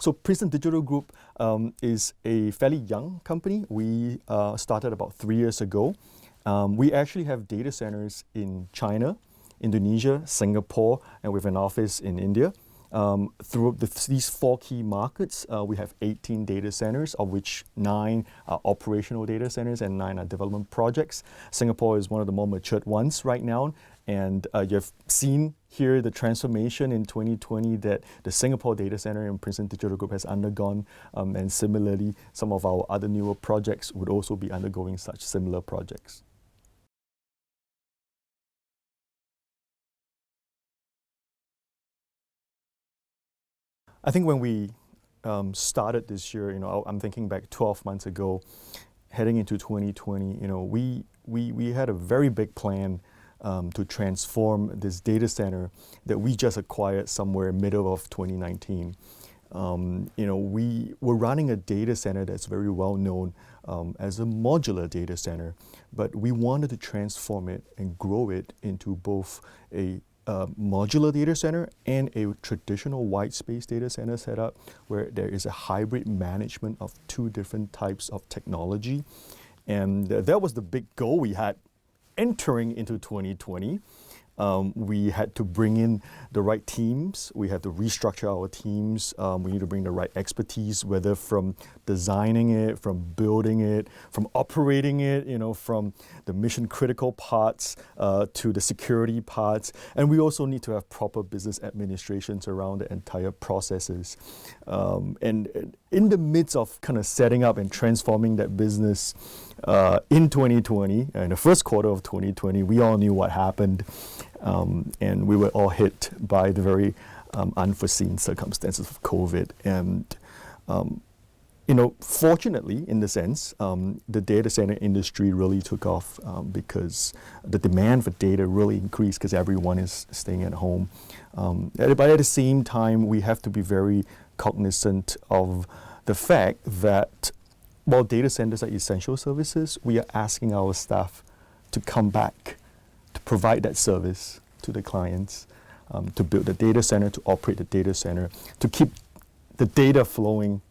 So Princeton Digital Group is a fairly young company. We started about 3 years ago. We actually have data centers in China, Indonesia, Singapore, and we have an office in India. Through these 4 key markets, we have 18 data centers, of which 9 are operational data centers and 9 are development projects. Singapore is one of the more matured ones right now. And you've seen here the transformation in 2020 that the Singapore data center in Princeton Digital Group has undergone. And similarly, some of our other newer projects would also be undergoing such similar projects. I think when we started this year, I'm thinking back 12 months ago, heading into 2020, we had a very big plan to transform this data center that we just acquired somewhere middle of 2019. We were running a data center that's very well known as a modular data center, but we wanted to transform it and grow it into both a modular data center and a traditional white space data center setup where there is a hybrid management of 2 different types of technology. And that was the big goal we had entering into 2020. We had to bring in the right teams. We had to restructure our teams. We need to bring the right expertise, whether from designing it, from building it, from operating it, from the mission critical parts to the security parts. And we also need to have proper business administrations around the entire processes. And in the midst of kind of setting up and transforming that business in 2020, in the first quarter of 2020, we all knew what happened. And we were all hit by the very unforeseen circumstances of COVID. And, fortunately, in the sense, the data center industry really took off because the demand for data really increased because everyone is staying at home. But at the same time, we have to be very cognizant of the fact that while data centers are essential services, we are asking our staff to come back to provide that service to the clients, to build the data center, to operate the data center, to keep the data flowing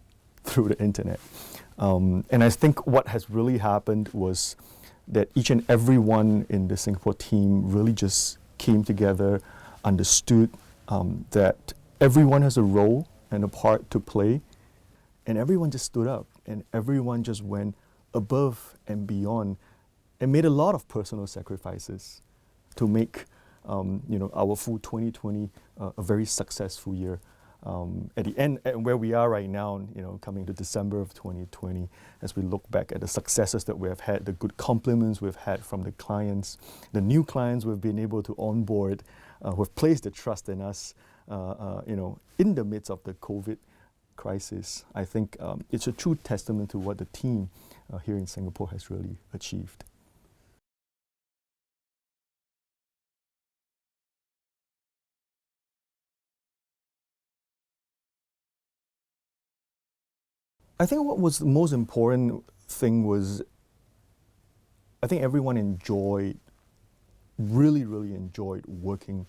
through the internet. And I think what has really happened was that each and every one in the Singapore team really just came together, understood that everyone has a role and a part to play, and everyone just stood up and everyone just went above and beyond and made a lot of personal sacrifices to make our full 2020 a very successful year. At the end, and where we are right now, coming to December of 2020, as we look back at the successes that we have had, the good compliments we've had from the clients, the new clients we've been able to onboard, who have placed the trust in us, in the midst of the COVID crisis. I think it's a true testament to what the team here in Singapore has really achieved. I think what was the most important thing was, I think everyone really enjoyed working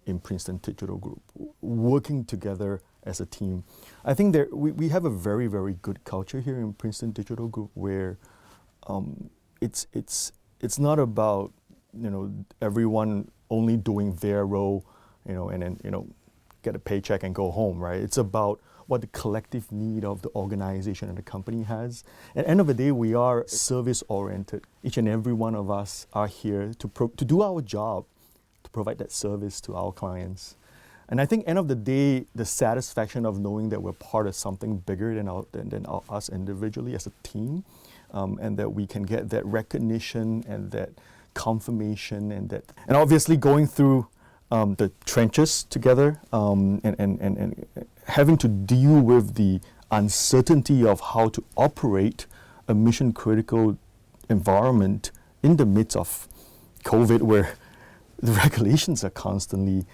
in Princeton Digital Group, working together as a team. I think we have a very, very good culture here in Princeton Digital Group where it's not about everyone only doing their role, and then get a paycheck and go home, right? It's about what the collective need of the organization and the company has. At the end of the day, we are service-oriented. Each and every one of us are here to do our job, to provide that service to our clients. And I think end of the day, the satisfaction of knowing that we're part of something bigger than us individually as a team, and that we can get that recognition and that confirmation and obviously going through the trenches together and having to deal with the uncertainty of how to operate a mission critical environment in the midst of COVID, where the regulations are constantly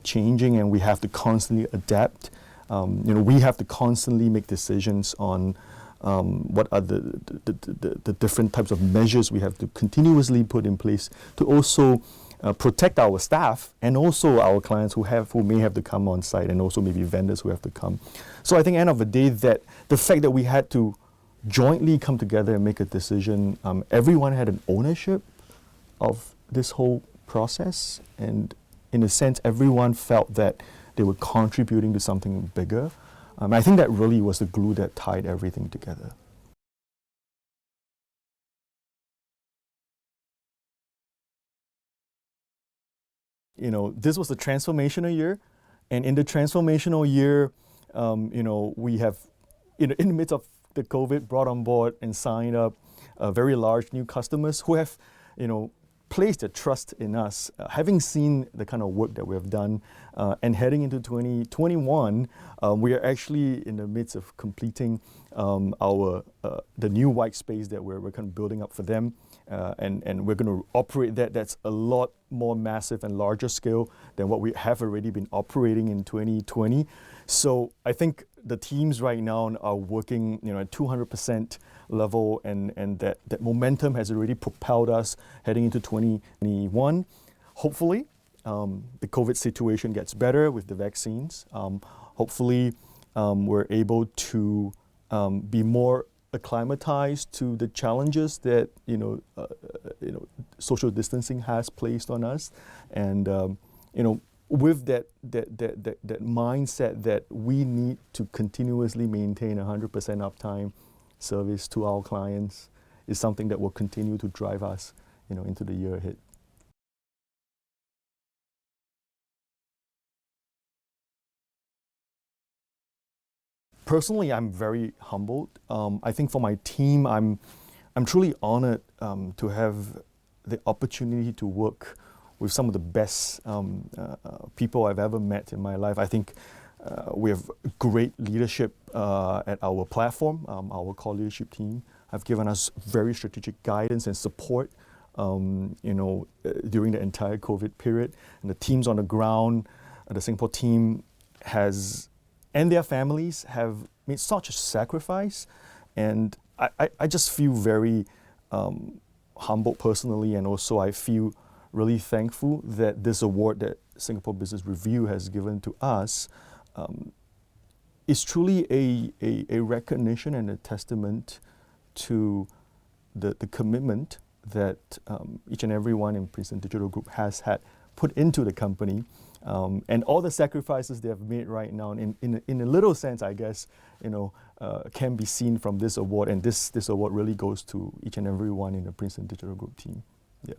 changing and we have to constantly adapt. We have to constantly make decisions on what are the different types of measures we have to continuously put in place to also protect our staff and also our clients who may have to come on site, and also maybe vendors who have to come. So I think end of the day, that the fact that we had to jointly come together and make a decision, everyone had an ownership of this whole process, and in a sense everyone felt that they were contributing to something bigger. I think that really was the glue that tied everything together. You know, this was a transformational year, and in the transformational year, you know, we have, in the midst of the COVID, brought on board and signed up very large new customers who have, you know, placed their trust in us, having seen the kind of work that we have done, and heading into 2021, we are actually in the midst of completing the new white space that we're kind of building up for them, and we're going to operate that's a lot more massive and larger scale than what we have already been operating in 2020. So I think the teams right now are working, you know, at 200% level, and that momentum has already propelled us heading into 2021. Hopefully, the COVID situation gets better with the vaccines. Hopefully, we're able to be more acclimatized to the challenges that social distancing has placed on us, and with that mindset that we need to continuously maintain 100% uptime service to our clients is something that will continue to drive us, into the year ahead. Personally, I'm very humbled. I think for my team, I'm truly honored to have the opportunity to work with some of the best people I've ever met in my life. I think we have great leadership at our platform. Our core leadership team have given us very strategic guidance and support, during the entire COVID period. And the teams on the ground, the Singapore team and their families have made such a sacrifice. And I just feel very humbled personally, and also I feel really thankful that this award that Singapore Business Review has given to us is truly a recognition and a testament to the commitment that each and every one in Princeton Digital Group has had put into the company, and all the sacrifices they have made right now. In a little sense, I guess, can be seen from this award, and this award really goes to each and every one in the Princeton Digital Group team. Yeah.